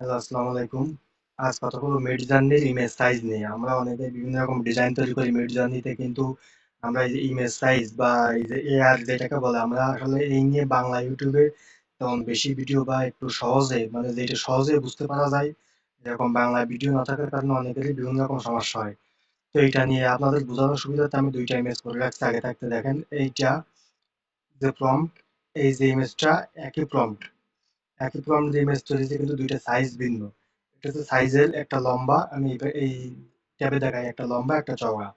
Hello, আসসালামু আলাইকুম। আজ কথা বলবো মিড জার্নির ইমেজ সাইজ নিয়ে। আমরা অনেকে বিভিন্ন রকম ডিজাইন তৈরি করি মিড জার্নিতে, কিন্তু আমরা এই যে ইমেজ সাইজ বা এই যে এআর যেটাকে বলে, আমরা আসলে এই নিয়ে বাংলা ইউটিউবে তেমন বেশি ভিডিও বা একটু সহজে মানে যেটা সহজে বুঝতে পারা যায়, এরকম বাংলা ভিডিও না থাকার কারণে অনেকেরই বিভিন্ন রকম সমস্যা হয়। তো এইটা নিয়ে আপনাদের বোঝানোর সুবিধার্থে আমি দুইটা ইমেজ করে রাখছি আগে থাকতে। দেখেন এইটা যে প্রম্পট, এই যে ইমেজটা একই প্রম্পট, একই প্রম্পট যে ইমেজ তৈরি হয়েছে, কিন্তু দুইটা সাইজ ভিন্ন। এটা হচ্ছে সাইজের একটা লম্বা, আমি এই ট্যাবে দেখাই, একটা লম্বা একটা চওড়া।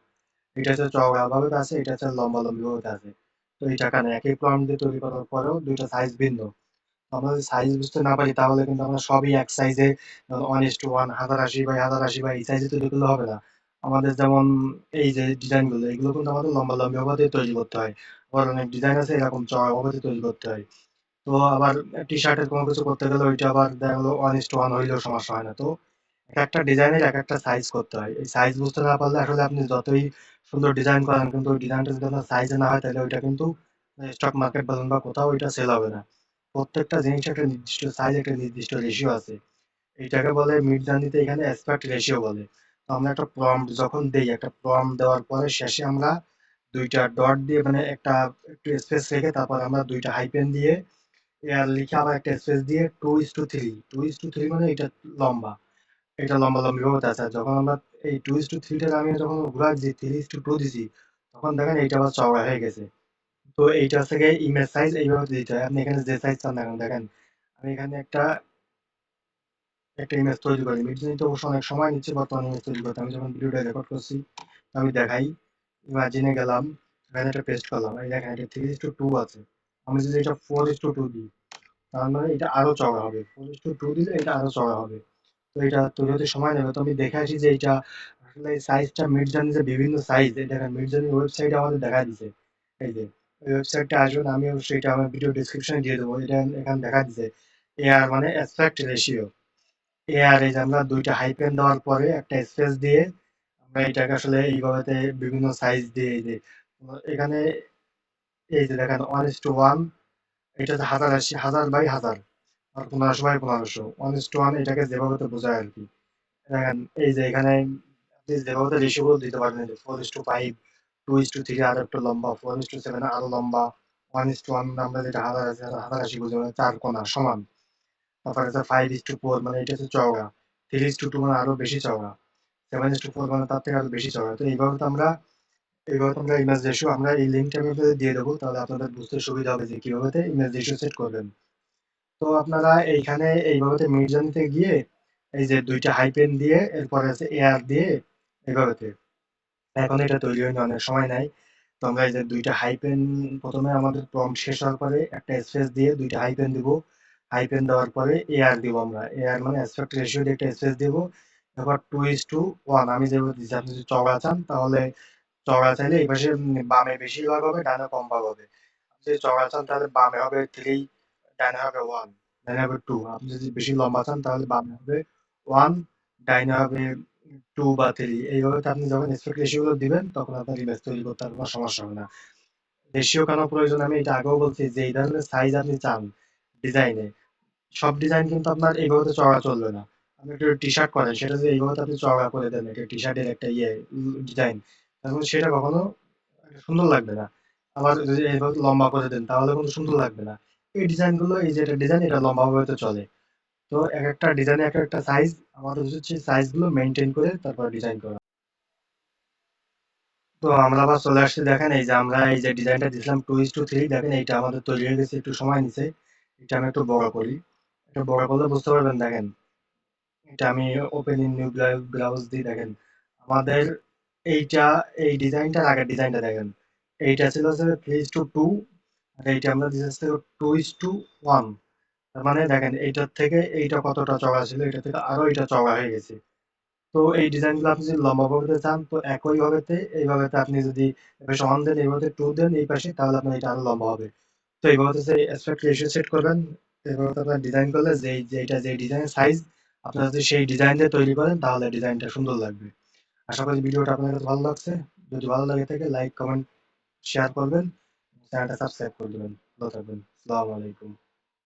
এটা হচ্ছে চওড়া ভাবে আছে, এটা হচ্ছে লম্বা লম্বি ভাবে আছে। তো এই টাকা নেই, একই প্রম্পট দিয়ে তৈরি করার পরেও দুইটা সাইজ ভিন্ন। আমরা যদি সাইজ বুঝতে না পারি তাহলে কিন্তু আমরা সবই এক সাইজে 1:1 1080 বাই 1080 বাই এই সাইজে তৈরি করলে হবে না। আমাদের যেমন এই যে ডিজাইন গুলো, এগুলো কিন্তু আমাদের লম্বা লম্বি ভাবে তৈরি করতে হয়। আবার অনেক ডিজাইন আছে এরকম চওড়া ভাবে তৈরি করতে হয়। তো আবার টি শার্টের কোনো কিছু করতে গেলে ওইটা আবার দেখা গেলো 1:1 হইলেও সমস্যা হয় না। তো এক একটা ডিজাইনের এক একটা সাইজ করতে হয়। এই সাইজ বুঝতে না পারলে আসলে আপনি যতই সুন্দর ডিজাইন করেন, কিন্তু ওই ডিজাইনটা যদি আপনার সাইজে না হয় তাহলে ওইটা কিন্তু স্টক মার্কেট বলেন বা কোথাও ওইটা সেল হবে না। প্রত্যেকটা জিনিসের একটা নির্দিষ্ট সাইজ, একটা নির্দিষ্ট রেশিও আছে। এইটাকে বলে মিড জার্নিতে এখানে অ্যাসপেক্ট রেশিও বলে। তো আমরা একটা প্রম্পট যখন দেই, একটা প্রম্পট দেওয়ার পরে শেষে আমরা দুইটা ডট দিয়ে মানে একটা একটু স্পেস রেখে তারপর আমরা দুইটা হাইপেন দিয়ে এয়ার লিখে আবার একটা স্পেস দিয়ে 2:3, 2:3 মানে এটা লম্বা, এটা লম্বা লম্বি ভাবে আছে। আর যখন আমরা এই 2:3 আমি যখন ঘুরাই দিচ্ছি 3:2 দিছি, তখন দেখেন এইটা আবার চওড়া হয়ে গেছে। তো এইটা হচ্ছে গিয়ে ইমেজ সাইজ, এইভাবে দিতে হয়। আপনি এখানে যে সাইজ চান না কেন, দেখেন আমি এখানে একটা একটা ইমেজ তৈরি করি। মিডজর্নি তো অবশ্য অনেক সময় নিচ্ছে বর্তমানে ইমেজ তৈরি করতে। আমি যখন ভিডিওটা রেকর্ড করছি আমি দেখাই, ইমাজিনে গেলাম, এখানে একটা পেস্ট করলাম, এই দেখেন এটা 3:2 আছে। আমি যদি এটা 4:2 দিই, তার মানে এটা আরো চওড়া হবে। 4:2 দিলে এটা আরো চওড়া হবে। তো এটা তৈরি হতে সময় নেবে। তো আমি দেখে আসি যে এটা আসলে এই সাইজটা মিডজার্নি যে বিভিন্ন সাইজ, এই দেখেন মিডজার্নি ওয়েবসাইটে আমাদের দেখা দিছে। এই যে ওই ওয়েবসাইটটা আসবেন, আমি অবশ্যই এটা আমার ভিডিও ডেসক্রিপশনে দিয়ে দেবো। এটা এখানে দেখা দিছে এআর মানে অ্যাসপেক্ট রেশিও। এআর এই যে আমরা দুইটা হাইপেন দেওয়ার পরে একটা স্পেস দিয়ে আমরা এটাকে আসলে এইভাবে বিভিন্ন সাইজ দিয়ে এই যে এখানে এই যে দেখেন 1:1, এটা হচ্ছে 1080, 1000 বাই 1000, আর 1500 বাই 1500, 1:1 এটাকে যেভাবে তো বোঝায় আর কি। দেখেন এই যে এখানে আপনি যেভাবে রেশিও দিতে পারবেন, 4:5, 2:3 আরো একটু লম্বা, 4:7 আরো লম্বা, 1:1 আমরা যেটা 1080 বুঝি মানে চার কোণা সমান। তারপরে হচ্ছে 5:4 মানে এটা হচ্ছে চওড়া, 3:2 মানে আরো বেশি চওড়া, 7:4 মানে তার থেকে আরো বেশি চওড়া। তো এইভাবে তো আমরা ইমেজ রেশিও, আমরা এই লিঙ্কটা আমি আপনাদের দিয়ে দেবো, তাহলে আপনাদের বুঝতে সুবিধা হবে যে কিভাবে ইমেজ রেশিও সেট করবেন। তো আপনারা এইখানে এইভাবে মিডজার্নিতে গিয়ে এই যে দুইটা হাইপেন দিয়ে এরপরে আছে এআর দিয়ে এইভাবে, এখন এটা তৈরি হয়নি, অনেক সময় নাই। তো আমরা এই যে দুইটা হাইপেন, প্রথমে আমাদের প্রম্পট শেষ হওয়ার পরে একটা স্পেস দিয়ে দুইটা হাইপেন দিব। হাইপেন দেওয়ার পরে এআর দিব, আমরা এআর মানে অ্যাসপেক্ট রেশিও দিয়ে একটা স্পেস দিব। এবার 2:1 আমি যেভাবে দিচ্ছি, আপনি যদি চওড়া চান তাহলে চওড়া চাইলে এই পাশে বামে বেশি ভাগ হবে, ডানে কম ভাগ হবে। আপনি যদি চওড়া চান তাহলে বামে হবে 3, ডানে হবে 1, ডানে হবে 2। আপনি যদি বেশি লম্বা চান তাহলে বামে হবে 1, ডাইনে হবে 2 বা 3। এইভাবে তো আপনি যখন এক্সপেক্ট রেশিও গুলো দিবেন তখন আপনার ইমেজ তৈরি করতে আর কোনো সমস্যা হবে না। রেশিও কেন প্রয়োজন আমি এটা আগেও বলছি, যে এই ধরনের সাইজ আপনি চান ডিজাইনে, সব ডিজাইন কিন্তু আপনার এইভাবে তো চওড়া চলবে না। আপনি একটা টি শার্ট করেন, সেটা যদি এইভাবে তো আপনি চওড়া করে দেন, একটা টি শার্টের একটা ডিজাইন, তাহলে সেটা কখনো সুন্দর লাগবে না। আবার যদি এইভাবে লম্বা করে দেন তাহলে কিন্তু সুন্দর লাগবে না। এই ডিজাইন গুলো, এই যে এটা ডিজাইন, এটা লম্বা ভাবে তো চলে। তো এক একটা ডিজাইনে এক একটা সাইজ, আমাদের উচিত সেই সাইজ গুলো মেনটেন করে তারপর ডিজাইন করা। তো আমরা আবার চলে আসছি, দেখেন এই যে আমরা এই যে ডিজাইনটা দিছিলাম 2:3, দেখেন এইটা আমাদের তৈরি হয়ে গেছে, একটু সময় নিছে। এটা আমি একটু বড় করি, একটু বড় করলে বুঝতে পারবেন। দেখেন এটা আমি ওপেন ইন নিউ ব্রাউজ দিই, দেখেন আমাদের এইটা, এই ডিজাইনটার আগের ডিজাইনটা দেখেন, এইটা ছিল যে 3:2, আর এইটা আমরা দিয়েছি 2:1। তার মানে দেখেন এইটার থেকে এইটা কতটা চওড়া ছিল, এটা থেকে আরো এটা চওড়া হয়ে গেছে। তো এই ডিজাইনগুলো আপনি যদি লম্বা ভাবে চান তো একই ভাবেতে, এইভাবেতে আপনি যদি এপাশে 1 দেন, এইভাবে 2 দেন এই পাশে, তাহলে আপনার এটা আরো লম্বা হবে। তো এইভাবে হচ্ছে অ্যাসপেক্ট রেশিও সেট করবেন। এভাবে আপনার ডিজাইন করলে যেটা যে ডিজাইনের সাইজ, আপনারা যদি সেই ডিজাইন দিয়ে তৈরি করেন তাহলে ডিজাইনটা সুন্দর লাগবে। আশা করি ভিডিওটা আপনার কাছে ভালো লাগছে। যদি ভালো লাগে থাকে লাইক, কমেন্ট, শেয়ার করবেন, চ্যানেলটা সাবস্ক্রাইব করে দেবেন। ভালো থাকবেন। আসসালামু আলাইকুম।